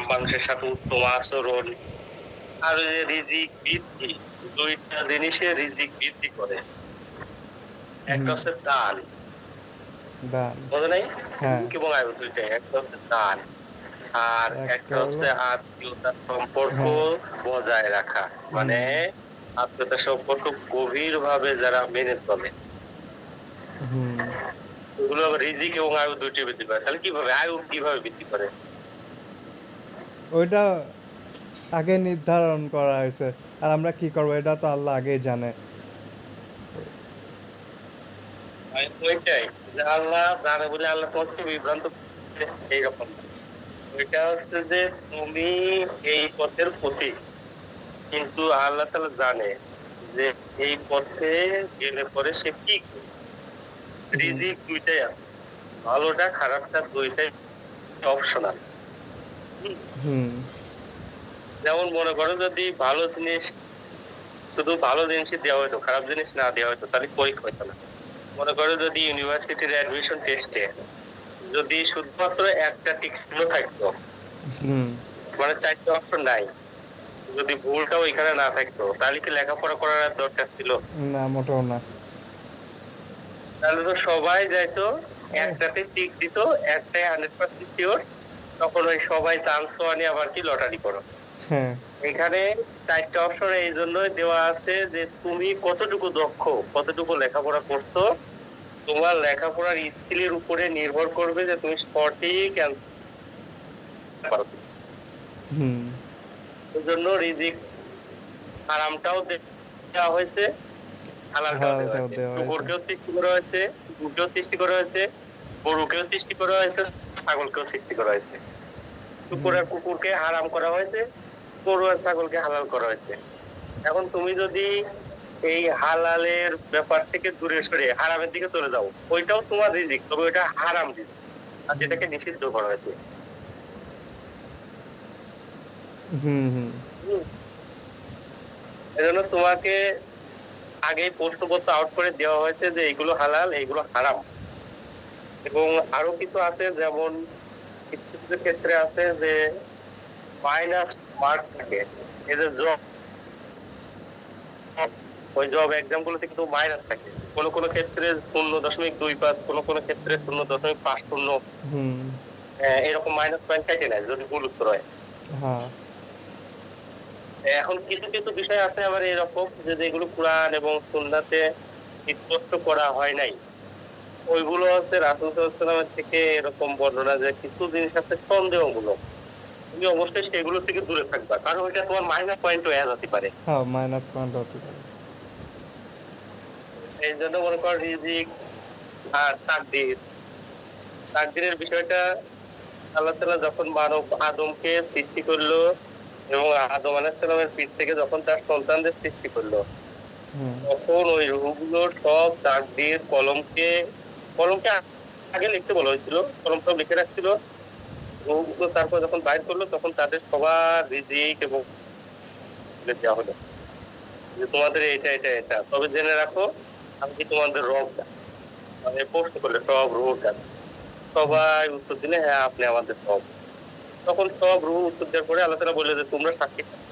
মানুষের সাথে উত্তম আচরণ আর ওই যে রিজিক বৃদ্ধি, ২ টা জিনিসে রিজিক বৃদ্ধি করে। একটা হুম, হচ্ছে দান, দান। বোঝো নাই? হ্যাঁ, রিজিক এবং আয় ২ টাই। একটা হচ্ছে দান, আর একটা একটা হলো হচ্ছে আত্মীয়তার সম্পর্ক হ্যাঁ, বজায় রাখা। মানে হুম, আত্মীয়তার সম্পর্ক গভীরভাবে যারা মেনে চলে। হুম। এগুলো আবার রিজিক এবং আয়ু ২ টোই বৃদ্ধি করে। তাহলে কিভাবে? আয়ু কিভাবে বৃদ্ধি করে? ওইটা আগে নির্ধারণ করা হয়েছে। আর আমরা কি করব এটা তো আল্লাহ আগেই জানে। ওইটাই যে আল্লাহ জানে বলে আল্লাহ তোমাকে বিভ্রান্ত করছে এইরকম না। ওইটা হচ্ছে যে তুমি এই পথের পথিক। কিন্তু আল্লাহ তাআলা জানে যে এই পথে গেলে পরে সে কি করবে। হুম, রিজিক ২ টাই আছে। ভালোটা খারাপটা ২ টাই অপশনাল। হুম? হুম, যেমন মনে করো যদি ভালো জিনিস শুধু ভালো জিনিসই দেওয়া হইতো, খারাপ জিনিস না দেওয়া হইতো তাহলে পরীক্ষা হইতো না। মনে করো যদি ইউনিভার্সিটির অ্যাডমিশন টেস্টে যদি শুধুমাত্র একটা টিক চিহ্ন থাকতো, হুম। মানে ৪ টা অপশন নাই। যদি ভুলটা ওইখানে না থাকতো তাহলে কি লেখাপড়া করার আর দরকার ছিল? না মোটেও না। তাহলে তো সবাই যাইতো এহ একটাতে টিক দিত, একটাই 100% সিওর। তখন ওই সবাই চান্স পাওয়া নিয়ে আবার কি লটারি করো। হ্যাঁ, এখানে ৪ টা অপশন এইজন্যই দেওয়া আছে যে তুমি কতটুকু দক্ষ, কতটুকু লেখাপড়া করছো, তোমার লেখাপড়ার স্কিলের উপরে নির্ভর করবে যে তুমি সঠিক অ্যান্সার পারো কিনা। হুম। এজন্য রিজিক হারামটাও দেওয়া হয়েছে, হালালটাও দেওয়া হালালটাও হয়েছে। দেওয়া হয়েছে। শুকরকেও সৃষ্টি করা হয়েছে, কুকুরকেও সৃষ্টি করা হয়েছে, গরুকেও সৃষ্টি করা হয়েছে, ছাগলকেও সৃষ্টি করা হয়েছে। শুকর হুম, আর কুকুরকে হারাম করা হয়েছে, গরু আর ছাগলকে হালাল করা হয়েছে। এখন তুমি যদি এই হালালের ব্যাপার থেকে দূরে সরে হারামের দিকে চলে যাও, ওইটাও তোমার রিজিক, তবে ওইটা হারাম রিজিক। আর হুম, যেটাকে নিষিদ্ধ করা হয়েছে। হুম, হুম। হুম? এজন্য তোমাকে আগেই প্রশ্নপত্র আউট করে দেওয়া হয়েছে যে এইগুলো হালাল, এইগুলো হারাম। এবং আরো কিছু আছে যেমন কিছু ক্ষেত্রে আছে যে মাইনাস মার্ক থাকে। এই যে জব, ওই জব এক্সাম গুলোতে কিন্তু মাইনাস থাকে। কোন ক্ষেত্রে 0.25, কোন ক্ষেত্রে 0.50, হুম, এরকম মাইনাস পয়েন্ট কেটে নেয় যদি ভুল উত্তর হয়। হ্যাঁ, এখন কিছু বিষয় আছে আবার এরকম যে যেগুলো কোরআন এবং সুন্নাতে স্পষ্ট করা হয় নাই, ওইগুলো হচ্ছে রাসূল সাল্লাল্লাহু আলাইহি ওয়াসাল্লামের থেকে এরকম বর্ণনা যে কিছু জিনিস আছে সন্দেহমূলক। তুমি অবশ্যই সেগুলো থেকে দূরে থাকবা। কারণ ওইটা তোমার মাইনাস পয়েন্ট হয়ে যেতে পারে। হ্যাঁ, মাইনাস পয়েন্ট হতে পারে। এইজন্য মনে করো রিজিক আর তাকদীর। তাকদীরের বিষয়টা আল্লাহ তাআলা যখন মানব আদমকে সৃষ্টি করলো এবং আদম আলাইহিস সালামের পিঠ থেকে যখন তার সন্তানদের সৃষ্টি করলো, হুম, তখন ওই রূহগুলো সব তাকদীর কলমকে আগে লিখতে বলা হয়েছিল। কলমটাও লিখে রাখছিল। রূহগুলো তারপর যখন বাইর করলো তখন তাদের সবার রিজিক এবং বলে দেওয়া হলো যে তোমাদের এটা। তবে জেনে রাখো আমি কি তোমাদের রব না। মানে প্রশ্ন করলে সব রূহটা। হুম, সবাই উত্তর দিলে হ্যাঁ আপনি আমাদের রব। তখন সব রূহ উত্তর দেওয়ার পরে আল্লাহ তাআলা বললেন যে তোমরা সাক্ষী থাকো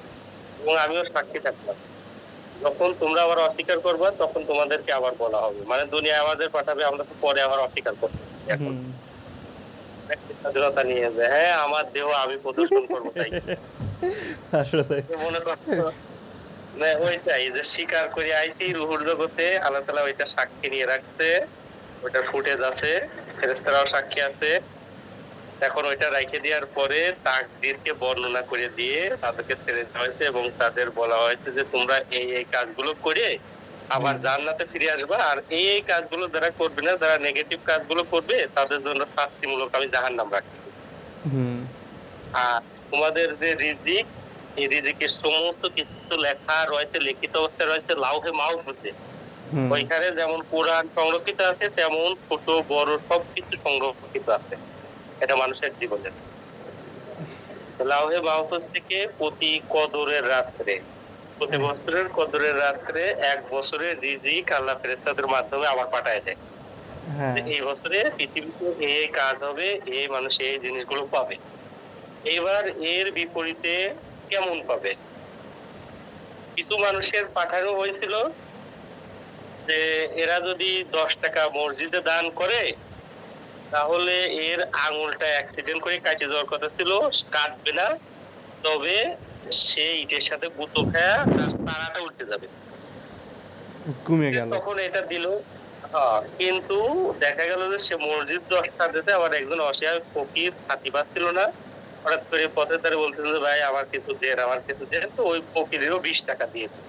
এবং আমিও সাক্ষী থাকলাম। যখন তোমরা আবার অস্বীকার করবা তখন তোমাদেরকে আবার বলা হবে। মানে দুনিয়ায় আমাদের পাঠাবে, আমরা তো পরে আবার অস্বীকার করতেছি এখন। হুম। ব্যক্তি স্বাধীনতা নিয়ে যে হ্যাঁ আমার দেহ আমি প্রদর্শন করব তাই। আসলে। যে মনে করছো না ওইটাই যে স্বীকার করে আইছি রুহুর জগতে আল্লাহ তাআলা ওইটা সাক্ষী নিয়ে রাখছে। ওইটার ফুটেজ আছে, ফেরেশতারাও সাক্ষী আছে। এখন ওইটা রাইখে দেওয়ার পরে তাকদীরকে বর্ণনা করে দিয়ে তাদেরকে ছেড়ে দেওয়া হয়েছে এবং তাদের বলা হয়েছে যে তোমরা এই কাজগুলো করে আবার হুম, জান্নাতে ফিরে আসবা। আর এই কাজগুলো যারা করবে না, যারা নেগেটিভ কাজগুলো করবে তাদের জন্য শাস্তিমূলক আমি জাহান্নাম রাখছি। হুম, আর তোমাদের যে রিজিক, এই রিজিকের সমস্ত কিছু লেখা রয়েছে, লিখিত অবস্থায় রয়েছে লাউহে মাহফুজে। হুম, ওইখানে যেমন কোরআন সংরক্ষিত আছে তেমন ছোট বড় সবকিছু সংরক্ষিত আছে। এটা মানুষের জীবনের। লাউহে মাহফুজ থেকে প্রতি কদরের রাত্রে, প্রতি এহ বছরের কদরের রাত্রে ১ বছরের রিজিক আল্লাহ ফেরেশতাদের মাধ্যমে আবার পাঠায় দেয়। যে হ্যাঁ, এই বছরে পৃথিবীতে এই কাজ হবে, এই মানুষ এই জিনিসগুলো পাবে। এবার এর বিপরীতে কেমন পাবে? কিছু মানুষের পাঠানো হয়েছিল যে এরা যদি 10 টাকা মসজিদে দান করে তাহলে এর আঙুলটা অ্যাক্সিডেন্ট করে কেটে যাওয়ার কথা ছিল, কাটবে না। তবে সে ইটের সাথে গুঁতো খায়া তার তারাটা উল্টে যাবে। কমে সে গেল। তখন এটা দিল। কিন্তু দেখা গেল যে সে মসজিদ 10 টা দিতে, আবার একজন অসহায় ফকির হাতি পাচ্ছিল না। হঠাৎ করে পথের ধারে বলতেছে যে, "ভাই আমার কিছু দেন, আমার কিছু দেন।" তো ওই ফকিরেরও 20 টাকা দিয়ে দিল।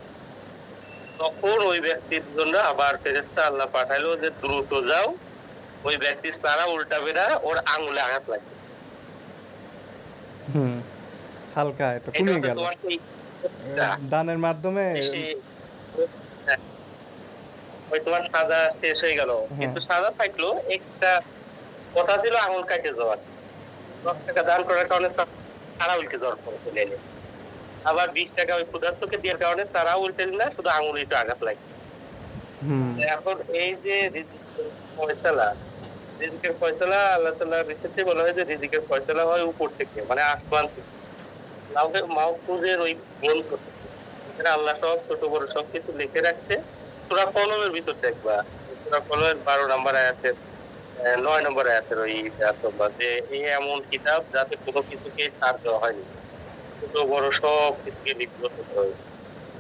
তখন ওই ব্যক্তির জন্য আবার ফেরেশতা আল্লাহ পাঠাইলো যে, "দ্রুত যাও, ওই ব্যক্তির তারা উল্টাবে না, ওর আঙুলে আঘাত লাগবে।" হুম, হালকা এটা এটা কমে হচ্ছে গেল। তোমার সেই দানের মাধ্যমে। সে হ্যাঁ, ওই তোমার সাজা শেষ হয়ে গেল। হ্যাঁ। কিন্তু সাজা থাকলো, একটা কথা ছিল আঙুল কাটে যাওয়ার। 10 টাকা দান করার কারণে তারা উল্টে যাওয়ার পরে চলে এলেন। আবার 20 টাকা ওই ক্ষুধার্তকে দেওয়ার কারণে তারাও উল্টে দিল না, শুধু আঙুলে একটু আঘাত লাগে। হুম। এখন এই যে রিজিকের ফয়সালা, রিজিকের ফয়সালা আল্লাহ তাআলার রিসিপে বলা হয় যে রিজিকের ফয়সালা হয় উপর থেকে, মানে আসমান থেকে। লাউহে মাহফুজের ওই গ্রন্থ থেকে। এখানে আল্লাহ সব ছোট বড় সবকিছু লিখে রাখছে। সূরা কলমের ভিতর দেখবা। সূরা কলমের 12 নম্বর আয়াতের 9 নম্বর আয়াতের ওইটা তোমরা যে এই এমন কিতাব যাতে কোনো কিছুকে ছাড় দেওয়া হয়নি। ছোট বড় সব কিছুকে লিপিবদ্ধ করা হয়েছে।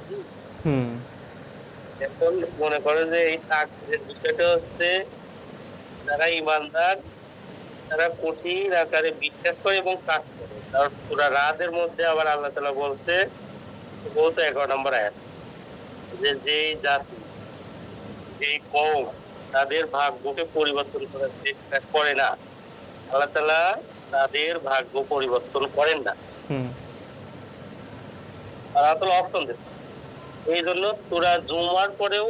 হুম? হুম। এখন মনে করো যে এই তাকদীরের বিষয়টা হচ্ছে যারা ঈমানদার তারা কঠিন আকারে বিশ্বাস করে এবং কাজ করে। কারণ সূরা রাদের মধ্যে আবার আল্লাহ তাআলা বলছে, সম্ভবত 11 নম্বর আয়াত, যে যেই জাতি, যেই কওম তাদের ভাগ্যকে পরিবর্তন করার চেষ্টা করে না, আল্লাহ তাআলা তাদের ভাগ্য পরিবর্তন করেন না। হুম। আল্লাহ তাআলা অপশন দেন। এইজন্য সূরা জুমার পরেও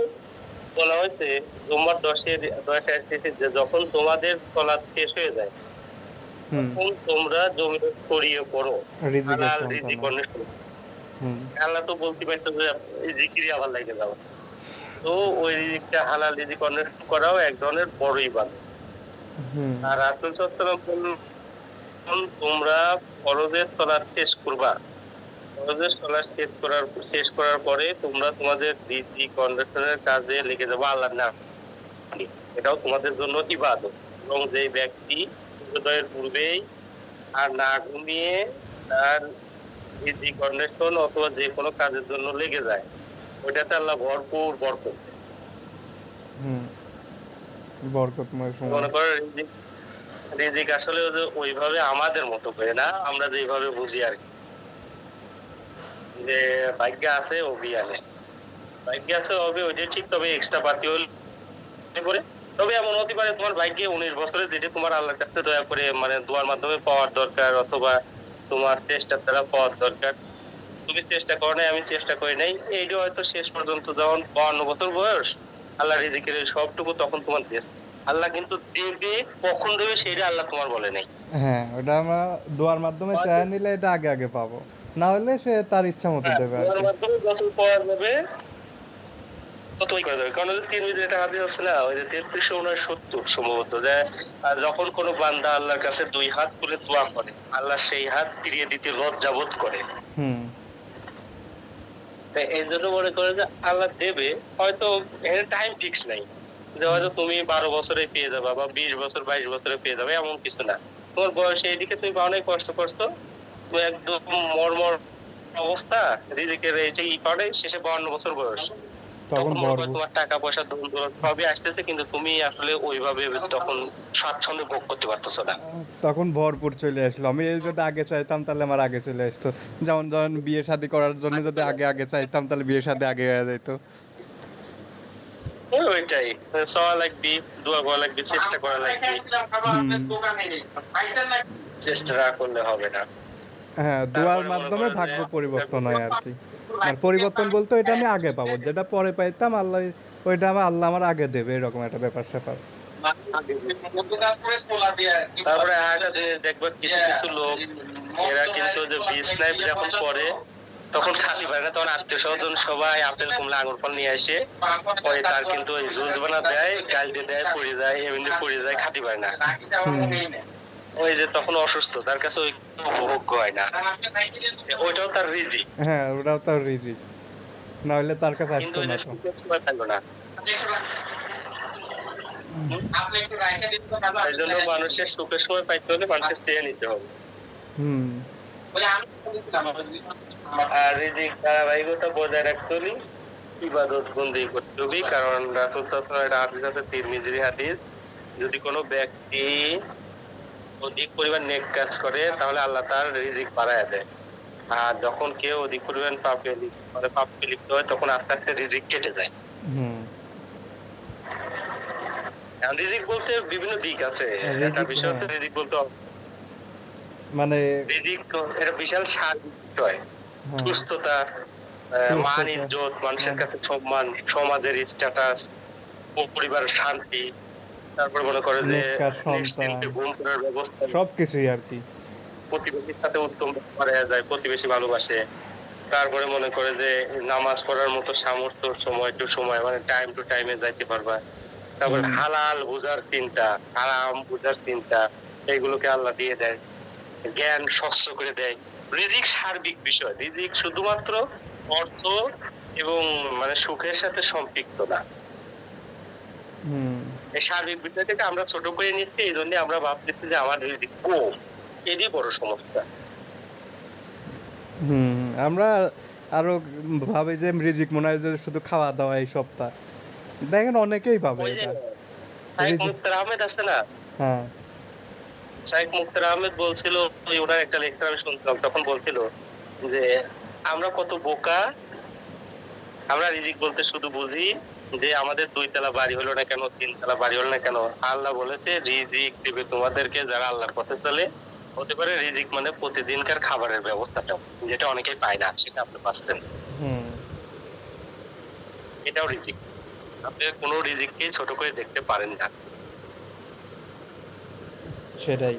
বলা হয়েছে, জুমার 10 আয়াত শেষে যে যখন তোমাদের সালাত শেষ হয়ে যায় হুম। তখন তোমরা জমিনে ছড়িয়ে পড়ো। রিজিকের হালাল রিজিক সন্তান। অন্বেষণ। হুম। আল্লাহ তো বলতে পারতো যে এই জিকিরই আবার লাইগা যাও। তো ওই রিজিকটা হালাল রিজিক অন্বেষণ করাও এক ধরনের বড় ইবাদত। হুম। আর রাসূল সাল্লাল্লাহু আলাইহি ওয়াসাল্লাম বললেন, তোমরা ফরজের সালাত শেষ করবা। ফরজের সালাত শেষ করার পরে তোমরা তোমাদের রিজিক অন্বেষণের কাজে লেগে যাবা আল্লাহর নাম নিয়ে। এটাও তোমাদের জন্য ইবাদত। এবং যে ব্যক্তি সূর্যোদয়ের পূর্বেই আর না ঘুমিয়ে তার রিজিক অন্বেষণ অথবা যেকোনো কাজের জন্য লেগে যায়, ওইটাতে আল্লাহ ভরপুর বরকত দেয়। হুম। বরকতময় সময়। মনে করো রিজিক রিজিক আসলে ওই যে ওইভাবে আমাদের মতো করে না, আমরা যেভাবে বুঝি আরকি। যে ভাগ্যে আছে ওবি আনে। ভাগ্যে আছে হবে ওইটাই ঠিক, তবে এক্সট্রা পাতি হলে পরে। তবে এমন হতে পারে তোমার ভাগ্যে 19 বছরে যেটা তোমার আল্লাহর কাছে দয়া করে মানে দোয়ার মাধ্যমে পাওয়ার দরকার, অথবা তোমার চেষ্টার দ্বারা পাওয়ার দরকার। তুমি চেষ্টা করো নাই, আমি চেষ্টা করি নাই। এইটা হয়তো শেষ পর্যন্ত যখন 52 বছর বয়স, আল্লাহ রিজিকের এই সবটুকু তখন তোমার দেশ। আল্লাহ কিন্তু দেবে, কখন দেবে সেটা আল্লাহ তোমার বলে নাই। হ্যাঁ, ওটা আমরা দোয়ার মাধ্যমে হয়তো চেয়ে নিলে এটা আগে আগে পাবো। না হলে সে তার ইচ্ছা মতো হ্যাঁ, দেবে আর দোয়ার কি। মাধ্যমে যত পাওয়া যাবে ততই করা যাবে। কারণ ওই যে তিরমিজির একটা হাদিস আছে না, ওই যে 3370 সম্ভবত, যে যখন কোনো বান্দা আল্লাহর কাছে 2 হাত তুলে দোয়া করে, আল্লাহ সেই হাত ফিরিয়ে দিতে লজ্জাবোধ করে। হুম। এই জন্য মনে করে যে আল্লাহ দেবে, হয়তো এর টাইম ফিক্স নাই যে হয়তো তুমি 12 বছরে পেয়ে যাবা বা 20 বছর 22 বছরে পেয়ে যাবে, এমন কিছু না। তোমার বয়স এইদিকে তুমি অনেক কষ্ট করছো, তুমি একদম মর্মর অবস্থা, রিজিকের এই করে শেষে 52 বছর বয়স, তখন তখন মনে করো ভরপুর। তোমার টাকা পয়সা ধন দৌলত সবই আসতেছে, কিন্তু তুমি আসলে ওইভাবে তখন স্বাচ্ছন্দ্য ভোগ করতে পারতেছো না। তখন ভরপুর চলে আসলো। আমি এই যদি আগে চাইতাম তাহলে আমার আগে চলে আসতো। যেমন যখন বিয়ে শাদী করার জন্য যদি আগে আগে চাইতাম তাহলে বিয়ে শাদী আগে হয়ে যেত। ওইটাই চাওয়া লাগবে, দোয়া করা লাগবে, চেষ্টা করা লাগবে। হুম। চেষ্টা না করলে হবে না। হ্যাঁ, দোয়ার তারপরে মনে মাধ্যমে করো যে ভাগ্য পরিবর্তন হয় আর কি। মানে পরিবর্তন বলতে এটা আমি আগে পাবো, যেটা পরে পাইতাম আল্লাহ ওইটা আল্লাহ আমার আগে দেবে, এরকম একটা ব্যাপার স্যাপার। তারপরে আরেকটা জিনিস দেখবে, কিছু কিছু লোক এরা কিন্তু যে বিজনেস যখন করে তখন খালি পায় না, তখন আত্মীয় স্বজন সবাই আপেল কমলা আঙুর ফল নিয়ে আসে, পরে তার কিন্তু ওই জুস বানা দেয়, গাল দিয়ে দেয়, পড়ে যায়, এমনি পড়ে যায়, খাতি পায় না। হুম। ওই যে তখন অসুস্থ, তার কাছে ওই উপভোগ্য হয় না, ওইটাও তার রিজিক। হ্যাঁ, ওরাও তার রিজিক। না হলে তার কাছে কিন্তু আসতো ওই না যে তো। সুখের সময় থাকলো না। হুম? এই জন্য মানুষের সুখের সময় পাইতে হলে মানুষের চেয়ে নিতে হবে। হুম। আর রিজিক ধারাবাহিকতা বজায় রাখতে হলে ইবাদত বন্দি করতে হবে, কারণ রাসূল সাল্লাল্লাহু আলাইহি ওয়াসাল্লাম হাদিস আছে, তিরমিজির হাদিস, যদি কোনো ব্যক্তি অধিক পরিমাণ নেক কাজ করে তাহলে আল্লাহ তার রিজিক বাড়ায় দেয়। আর যখন কেউ অধিক পরিমাণ পাপে লিপ্ত হয় তখন আস্তে আস্তে রিজিক কেটে যায়। হুম। এখন রিজিক বলতে বিভিন্ন দিক আছে। একটা রিজিক, বিষয় হ্যাঁ। হচ্ছে রিজিক বলতে মানে রিজিক তো এটা বিশাল সার্বিক বিষয়। হ্যাঁ, সুস্থতা, মান সুস্থতা, ইজ্জত, মানুষের মানে কাছে সম্মান, সমাজের স্ট্যাটাস, পরিবারের শান্তি, তারপর মনে করে যে নেক কাজ, নেক্সট সন্তান, দিনকে ঘুম করার ব্যবস্থা, সবকিছুই আরকি। প্রতিবেশীর সাথে উত্তম ব্যবহার হয়ে যায়, প্রতিবেশী ভালোবাসে। তারপরে মনে করে যে নামাজ পড়ার মতো সামর্থ্য, সময় টু সময় মানে টাইম টু টাইমে যাইতে পারবা। তারপরে হুম। হালাল বুঝার চিন্তা, হারাম বুঝার চিন্তা, এগুলোকে আল্লাহ দিয়ে দেয়। জ্ঞান স্বচ্ছ করে দেয়। রিজিক সার্বিক বিষয়। রিজিক শুধুমাত্র অর্থ এবং মানে সুখের সাথে সম্পৃক্ত না। হুম। এই সার্বিক বিষয়টাকে আমরা ছোট করে নিচ্ছি, এই জন্য আমরা ভাবতেছি যে আমার রিজিক কম। এটাই বড় সমস্যা। হুম, আমরা আরো ভাবি যে রিজিক মনে হয় যে শুধু খাওয়া দাওয়া এই সবটা। দেখেন অনেকেই ভাবে ওই যে এটা। শাইখ রিজিক, মুক্তার আহমেদ আছে না? হ্যাঁ। শাইখ মুক্তার আহমেদ বলছিল, ওই ওনার একটা লেকচার আমি শুনছিলাম, তখন বলছিল যে আমরা কত বোকা, আমরা রিজিক বলতে শুধু বুঝি যে আমাদের ২ তলা বাড়ি হলো না কেন, ৩ তলা বাড়ি হলো না কেন, আল্লাহ বলেছে রিজিক দিবে তোমাদেরকে যারা আল্লাহর পথে চলে। হতে পারে রিজিক মানে প্রতিদিনকার খাবারের ব্যবস্থাটাও, যেটা অনেকেই পায় না, সেটা আপনি পাচ্ছেন। হুম, এটাও রিজিক। আপনি কোনো রিজিককেই ছোট করে দেখতে পারেন না। সেটাই।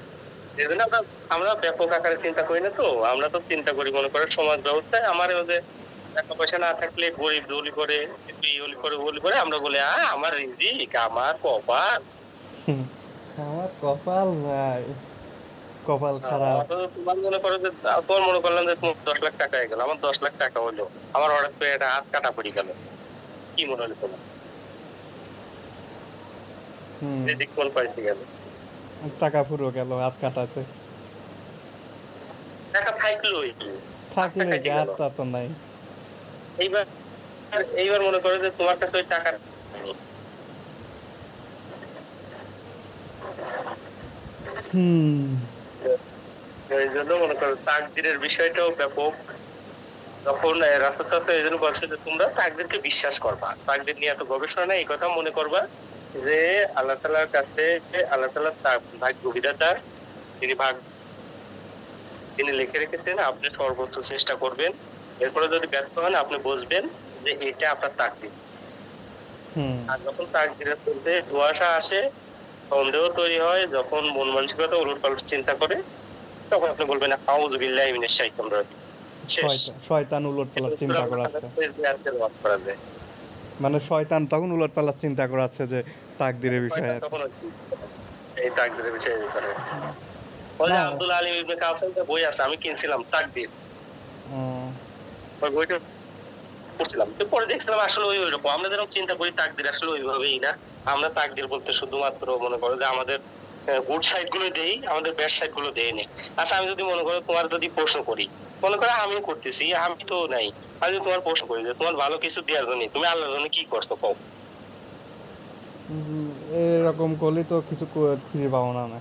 এজন্য আমরা আমরা ব্যাপক আকারে চিন্তা করি না তো। আমরা তো চিন্তা করি মনে করেন সমাজ ব্যবস্থায় আমার ওই যে টাকা পয়সা না থাকলে গরিব ধনী করে, একটু ই হলি করে ওলি করে আমরা বলি আমার রিজিক, আমার কপাল। হুম, আমার কপাল নাই, কপাল খারাপ। অথচ তোমার মনে করো যে তোমার মনে করলাম যে তোমার ১০ লাখ টাকা হয়ে গেল, আমার ১০ লাখ টাকা হলো। আমার হঠাৎ করে একটা হাত কাটা পড়ে গেল। কি মনে হলো তোমার? হুম, রিজিক কোন পাইতে গেল? টাকা পুরো গেল হাত কাটাতে। টাকা থাকলোই, হাতটা থাকলে কি কেটে গেল। হাতটা তো নাই। এইবার এইবার মনে করো যে তোমার কাছে ওই টাকা নেই। হুম, এই জন্য মনে করো তাকদীরের বিষয়টাও ব্যাপক। তখন রাসূল সাল্লাল্লাহু আলাইহি ওয়াসাল্লাম বলছে যে তোমরা তাকদীরকে বিশ্বাস করবা। তাকদীর নিয়ে এত গবেষণা নাই, এই কথা মনে করবা যে আল্লাহ তাআলার কাছে আল্লাহ তাআলা ভাগ্য বিধাতা, তিনি তিনি লিখে রেখেছেন, আপনি সর্বোচ্চ চেষ্টা করবেন। এরপরে যদি ব্যর্থ হন আপনি বুঝবেন যে এটা আপনার তাকদীর। হুম, আর যখন তাকদীরের মধ্যে ধোঁয়াশা আসে, সন্দেহ তৈরি হয়, যখন মন মানসিকতা উলটপালট চিন্তা করে, তখন আপনি বলবেন আউযু বিল্লাহি মিনাশ শাইতানির রাজিম। শেষ। শয়তান উলটপালট চিন্তা করাচ্ছে। করা যায়। মানে শয়তান তখন উলটপালট চিন্তা করাচ্ছে যে তাকদীরের বিষয়ে শয়তান আর কি। তখন এই তাকদীরের বিষয়ে করে। ওই যে না, আব্দুল আলী ইবনে কাসিম এর বই আছে, আমি কিনছিলাম তাকদীর। উম, ওই বইটা পড়ছিলাম। তো পরে দেখছিলাম আসলে ওইরকম। আমরা যেরকম চিন্তা করি তাকদীর আসলে ওইভাবেই না। আমরা তাকদীর বলতে শুধুমাত্র মনে করো যে আমাদের গুড সাইড গুলো দেই, আমাদের ব্যাড সাইড গুলো দেই নি। আচ্ছা আমি যদি মনে করো তোমার যদি প্রশ্ন করি, মনে করো আমিও করতেছি, আমি তো নাই। আমি যদি তোমার প্রশ্ন করি যে তোমার ভালো কিছু দেওয়ার জন্য তুমি আল্লাহর জন্য কি করছো কও? উম, এরকম করলে তো কিছু খুঁজে পাবো না না।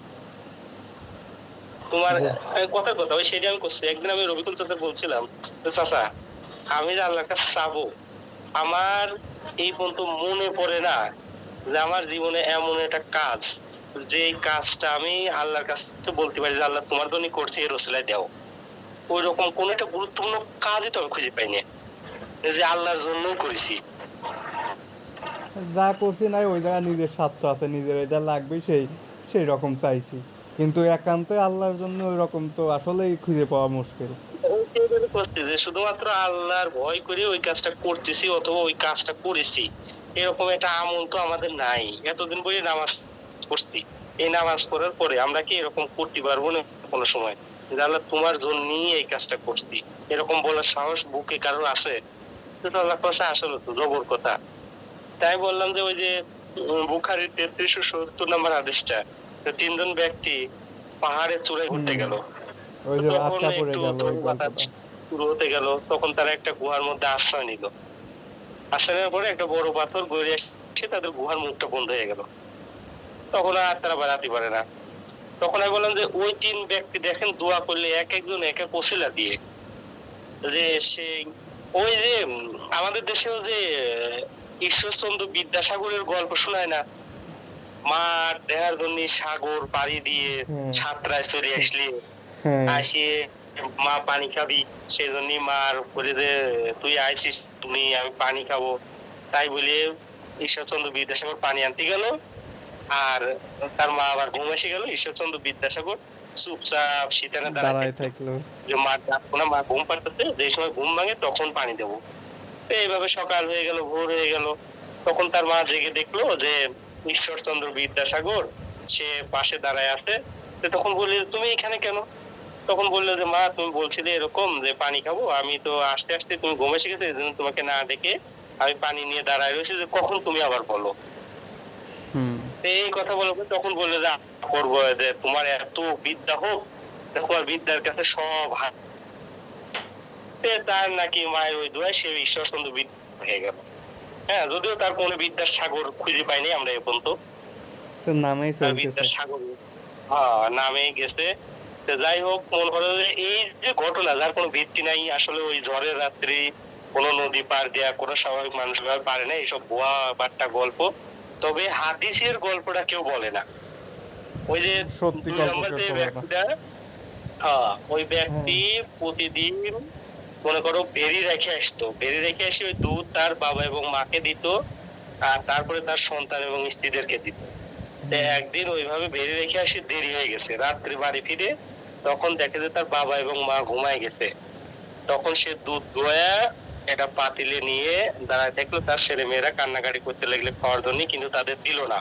তোমার যে কথার কথা ওই সেটাই আমি করছি। একদিন আমি রবিকুল চাচাকে বলছিলাম যে চাচা আমি যে আল্লাহর কাছে চাবো, আমার এই পর্যন্ত মনে পড়ে না যে আমার জীবনে এমন একটা কাজ, যে কাজটা আমি আল্লাহর কাছে বলতে পারি যে আল্লাহ তোমার জন্য করছি, এর ওসিলায় দাও। ওইরকম কোন একটা গুরুত্বপূর্ণ কাজই তো আমি খুঁজে পাইনি যে আল্লাহর জন্যই করেছি। যা করছি নাই ওই জায়গায় নিজের স্বার্থ আছে, নিজের এটা লাগবে সেই রকম চাইছি। কিন্তু একান্তই আল্লাহর জন্য ওই রকম তো আসলেই খুঁজে পাওয়া মুশকিল। সেইভাবে করছি যে শুধুমাত্র আল্লাহর ভয় করে ওই কাজটা করতেছি অথবা ওই কাজটা করেছি, এরকম একটা আমল তো আমাদের নাই। এতদিন বই নামাজ পড়ছি, এই নামাজ পড়ার পরে আমরা কি এরকম করতে পারবো না কোনো সময়, যে আল্লাহ তোমার জন্যই এই কাজটা করছি, এরকম বলার সাহস বুকে কারোর আছে? তো আল্লাহ কথা আসলে তো জবর কথা। তাই বললাম যে ওই যে বুখারীর ৩৩৭০ নম্বর হাদিসটা, যে ৩ জন ব্যক্তি পাহাড়ের চূড়ায় ঘুরতে গেল। ওই তো যে তখন আটকা পড়ে একটু গেল ওই ঝড় বাতাস গল্পটা। শুরু হতে গেল, তখন তারা একটা গুহার মধ্যে আশ্রয় নিল। আশ্রয় নেওয়ার পরে একটা বড় পাথর গড়িয়ে এসে তাদের গুহার মুখটা বন্ধ হয়ে গেল। তখন আর তারা বেড়াতে পারে না। তখন আমি বললাম যে ওই ৩ ব্যক্তি দেখেন দোয়া করলে এক একজন এক এক ওসিলা দিয়ে, যে সেই ওই যে আমাদের দেশেও যে ঈশ্বরচন্দ্র বিদ্যাসাগরের গল্প শোনায় না, মার দেহার জন্য সাগর পাড়ি দিয়ে সাতরায় চলে আসলি, আসিয়ে মা পানি খাবি, সেই জন্য মার বলে যে তুই আইছিস তুমি আমি পানি খাবো, তাই বলে ঈশ্বরচন্দ্র বিদ্যাসাগর পানি আনতে গেল, আর তার মা আবার ঘুম এসে গেল। ঈশ্বরচন্দ্র বিদ্যাসাগর চুপচাপ শীতানে দাঁড়ায় থাকলো, যে মা ডাকবো না, মা ঘুম পাড়তেছে, যে সময় ঘুম ভাঙে তখন পানি দেবো। তো এইভাবে সকাল হয়ে গেল, ভোর হয়ে গেল। তখন তার মা জেগে দেখলো যে ঈশ্বরচন্দ্র বিদ্যাসাগর সে পাশে দাঁড়ায় আছে। তো তখন বললে তুমি এখানে কেন? তখন বললো যে মা তুমি বলছিলে এরকম যে পানি খাবো, আমি তো আস্তে আস্তে তুমি ঘুম এসে গেছে, এই জন্য তোমাকে না ডেকে আমি পানি নিয়ে দাঁড়ায় রয়েছি, যে কখন তুমি আবার বলো। এই কথা বলার পর তখন বললো যে করবো, যে তোমার এত বিদ্যা হোক, তোমার বিদ্যার কাছে সব হাত। তার নাকি মায়ের ওই দোয়ায় সে ঈশ্বরচন্দ্র বিদ্যা হয়ে গেল। হ্যাঁ, যদিও তার কোনো বিদ্যার সাগর খুঁজে পাইনি আমরা এ পর্যন্ত, নামেই চলতেছে বিদ্যার সাগর নামেই গেছে। যাই হোক, মনে করো যে এই যে ঘটনা যার কোনো ভিত্তি নাই, আসলে ওই ঝড়ের রাত্রি কোনো নদী পার দেয়া কোনো স্বাভাবিক মানুষ পারে না, এইসব ভুয়া বাট্টা গল্প। তবে হাদিসের গল্পটা কেউ বলে না। ওই যে সত্যি ২ গল্প নম্বর কেউ যে বলে না। ব্যক্তিটা, ওই ব্যক্তি প্রতিদিন মনে করো ভেড়ি রেখে আসতো, ভেড়ি রেখে এসে ওই দুধ তার বাবা এবং মাকে দিত, আর তারপরে তার সন্তান এবং স্ত্রীদেরকে দিত। তো একদিন ওইভাবে ভেড়ি রেখে আসি, দেরি হয়ে গেছে, রাত্রে বাড়ি ফিরে তখন দেখে যে তার বাবা এবং মা ঘুমায় গেছে। তখন সে দুধ দোয়া একটা পাতিলে নিয়ে দাঁড়ায় দেখলো, তার ছেলে মেয়েরা কান্নাকাটি করতে লাগলে খাওয়ার জন্য, কিন্তু তাদের দিল না।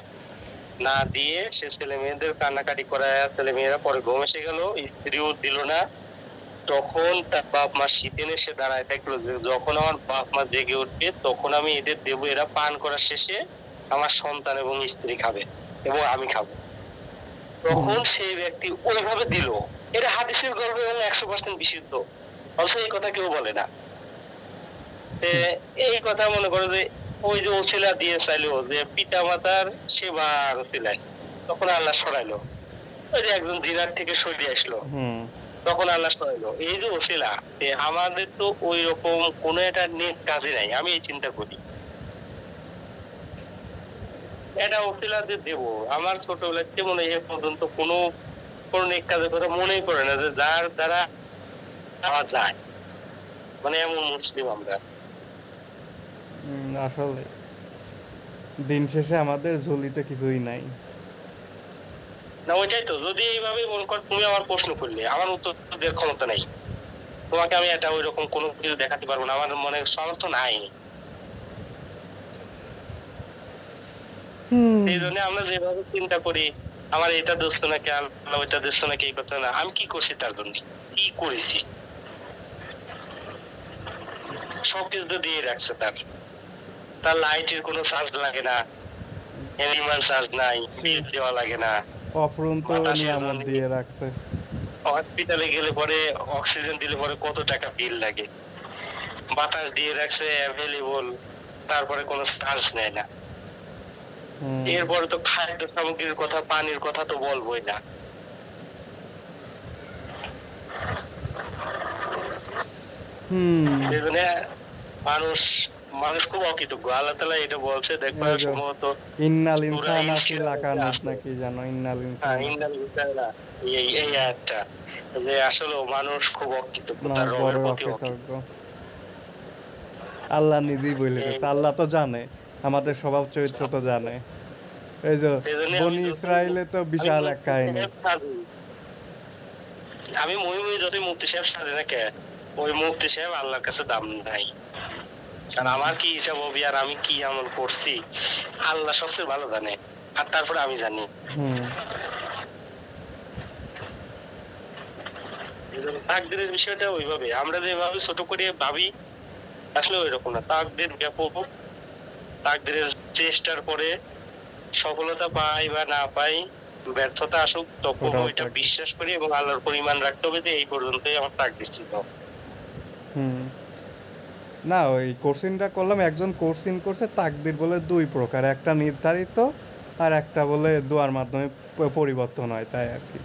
না দিয়ে সে ছেলে মেয়েদের কান্নাকাটি করায় ছেলে মেয়েরা পরে ঘুম এসে গেল, স্ত্রীও দিল না। তখন তার বাপ মা শীতে এসে দাঁড়ায় থাকলো, যে যখন আমার বাপ মা জেগে উঠবে তখন আমি এদের দেবো, এরা পান করার শেষে আমার সন্তান এবং স্ত্রী খাবে এবং আমি খাবো। তখন সেই ব্যক্তি ওইভাবে দিল। এটা হাদিসের গল্প এবং 100% বিশুদ্ধ, অথচ এই কথা কেউ বলে না। এই কথা মনে করো যে ওই যে ওসিলা দিয়ে চাইলো, যে পিতা মাতার সেবার ওসিলায় তখন আল্লাহ সরাইলো। ওই যে একজন দিনার থেকে সরিয়ে আসলো, তখন আল্লাহ সরাইলো। এই যে ওসিলা, আমাদের তো ওই রকম কোনো একটা নেক কাজে নাই, আমি এই চিন্তা করি এটা ওসিলা যে দেবো। আমার ছোটবেলা থেকে মনে হয় এ পর্যন্ত কোনো কোনো নেক কাজের কথা মনেই করে না, যে যার দ্বারা পাওয়া যায়, মানে এমন মুসলিম আমরা। আসলে দিন শেষে আমাদের ঝুলিতে কিছুই নাই। না ওইটাই তো, যদি এইভাবে মনে কর তুমি আমার প্রশ্ন করলে, আমার উত্তর দেওয়ার ক্ষমতা নাই, তোমাকে আমি এটা ওই রকম কোনো কিছু দেখাতে পারবো না, আমার মনে সামর্থ্য নাই। এই জন্য আমরা যেভাবে চিন্তা করি, আমার এটা দোষ নাকি আল্লাহ ওইটা দোষ নাকি, এই কথা না, আমি কি করছি তার জন্য, কি করেছি, সবকিছু তো দিয়ে রাখছে। তার তার লাইটের কোনো চার্জ লাগে না, অ্যানিমাল চার্জ নাই, বিল দেওয়া লাগে না, অফুরন্ত নিয়ামত দিয়ে রাখছে। হসপিটালে গেলে পরে অক্সিজেন দিলে পরে কত টাকা বিল লাগে, বাতাস দিয়ে রাখছে অ্যাভেলেবল, তারপরে কোনো চার্জ নেয় না। এরপরে তো খাদ্য সামগ্রীর কথা, পানির কথা তো বলবোই না। মানুষ মানুষ খুব অকৃতজ্ঞ। আল্লাহ তাআলা এটা বলছে, দেখবা সম্ভবত ইন্নাল ইনসানা ফি লাকানুত নাকি জানো, ইন্নাল ইনসানা, এই আয়াতটা, যে আসলে মানুষ খুব অকৃতজ্ঞ, তার বড় রবের প্রতি অকৃতজ্ঞ। আল্লাহ নিজেই বলে দিয়েছে, আল্লাহ তো জানে আমাদের স্বভাব চরিত্র তো জানে। এই যে বনি ইসরাইলে তো বিশাল এক কাহিনী। আমি মুই যতই মুফতি সাহেব সাজে না কে, ওই মুফতি সাহেব আল্লাহর কাছে দাম নাই। কারণ আমার কি হিসাব হবে আর আমি কি আমল করছি, আল্লাহ সবচেয়ে ভালো জানে, আর তারপরে আমি জানি। তাকদীরের বিষয়টা ওইভাবে আমরা যেভাবে ছোট করে ভাবি আসলে ওইরকম না। তাকদীর ব্যাপক। তাকদীরের চেষ্টার পরে সফলতা পাই বা না পাই, ব্যর্থতা আসুক তবুও ওটাও ওইটা তাকদীর। বিশ্বাস করি এবং আল্লাহর উপর ঈমান রাখতে হবে যে এই পর্যন্তই আমার তাকদীর ছিল। হুম। না ওই কোর্সিংটা করলাম, একজন কোর্সিং করছে তাকদীর বলে 2 প্রকার, একটা নির্ধারিত আর একটা বলে দোয়ার মাধ্যমে পরিবর্তন হয়, তাই আর কি।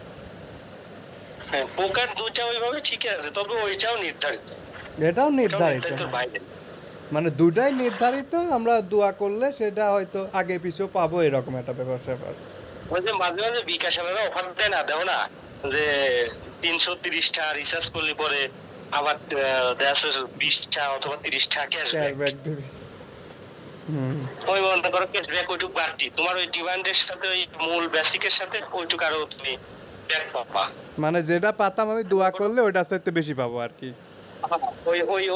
হ্যাঁ, প্রকার ২ টা ওইভাবে ঠিকই আছে। তবে ওইটাও নির্ধারিত। এটাও ওটাও নির্ধারিত, নির্ধারিতর হ্যাঁ। বাইরে। মানে দুটাই নির্ধারিত, আমরা দোয়া করলে সেটা হয়তো আগে পিছু পাবো, এরকম একটা ব্যাপার-স্যাপার। ওই যে মাঝে, মাঝে বিকাশ আলারা অফার দেয় না, দেও না? যে ৩৩০ টা রিচার্জ করলে পরে আবার দেখা যাচ্ছে ২০ টা অথবা ৩০ টা ক্যাশব্যাক। ক্যাশব্যাক দিবি। হুম। ওই মনে করো ক্যাশব্যাক ওইটুক বাড়তি। তোমার ওই ডিমান্ডের সাথে ওই মূল বেসিকের সাথে ওইটুক আরো তুমি ব্যাক পাবা। মানে যেটা পাতাম আমি দোয়া করলে ওইটার চাইতে বেশি পাবো আর কি।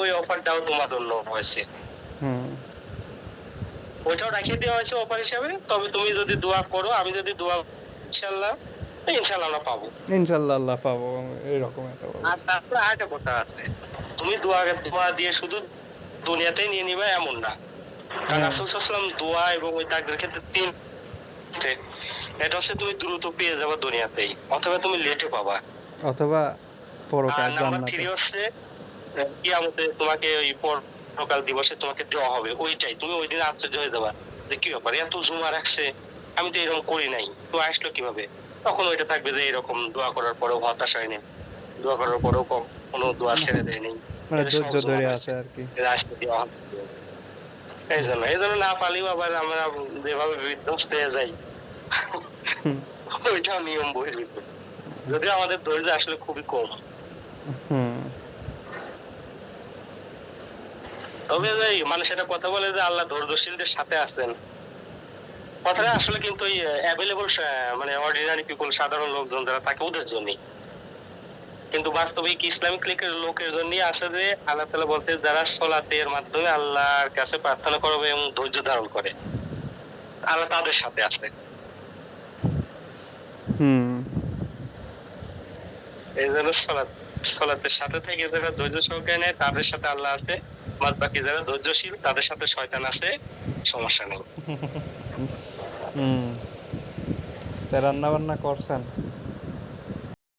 ওই অফারটাও তোমার জন্য হয়েছে। হুম। ওইটাও রাখিয়ে দেওয়া হয়েছে অফার হিসাবে। তবে তুমি যদি দোয়া করো, আমি যদি দোয়া ইনশাআল্লাহ, ইনশাআল্লাহ আমরা পাবো। ইনশাল্লাহ আল্লাহ পাবো, এরকম একটা আর অবস্থা। তারপরে আরেকটা কথা আছে। তুমি দোয়া দিয়ে শুধু দুনিয়াতেই নিয়ে নিবা এমন না। কারণ হ্যাঁ। রাসূল সাল্লাল্লাহু আলাইহি ওয়াসাল্লাম দোয়া এবং ওই তাকদীরের ক্ষেত্রে ৩ এটা হচ্ছে তুমি দ্রুত পেয়ে যাবা দুনিয়াতেই অথবা তুমি লেটে পাবা। অথবা আর পরকাল নাম্বার জান্নাতে। 3 হচ্ছে কিয়ামতে তোমাকে ওই পরকাল দিবসে তোমাকে দেওয়া হবে। ওইটাই তুমি ওই দিন আশ্চর্য হয়ে যাবা যে কি ব্যাপার এত জুমা রাখছে, আমি তো এরকম করি নাই, তো আসলো কিভাবে? তখন ওইটা থাকবে যে এরকম দোয়া করার পরেও হতাশ হয়নি, দোয়া করার পরেও কখনো দোয়া ছেড়ে দেয়নি, মানে এদের সব ধৈর্য জমা ধরে রয়েছে, আছে আর কি। এরা আসলে দেওয়া হবে। এই জন্য না পারলেও আবার আমরা যেভাবে বিধ্বস্ত হয়ে যাই হুম। ওইটাও নিয়ম বহির্ভূত, যদিও আমাদের ধৈর্য আসলে খুবই কম। হুম। তবে যে মানুষ একটা কথা বলে যে আল্লাহ ধৈর্যশীলদের সাথে আছেন, কথাটা আসলে কিন্তু ওই অ্যাভেলেবল মানে অর্ডিনারি পিপল, সাধারণ লোকজন যারা থাকে ওদের জন্যই। কিন্তু বাস্তবিক ইসলামিক লোকের জন্যই আসে যে আল্লাহ তাআলা বলতে যারা সলাতের মাধ্যমে আল্লাহর কাছে প্রার্থনা করবে এবং ধৈর্য ধারণ করে, আল্লাহ তাদের সাথে আছে। হুম। এই জন্য সলাতের সাথে থেকে যারা ধৈর্য সহকারে নেয় তাদের সাথে আল্লাহ আছে, বাদ বাকি যারা ধৈর্যশীল তাদের সাথে শয়তান আছে, সমস্যা নেই। হুম। তা রান্না বান্না করছেন?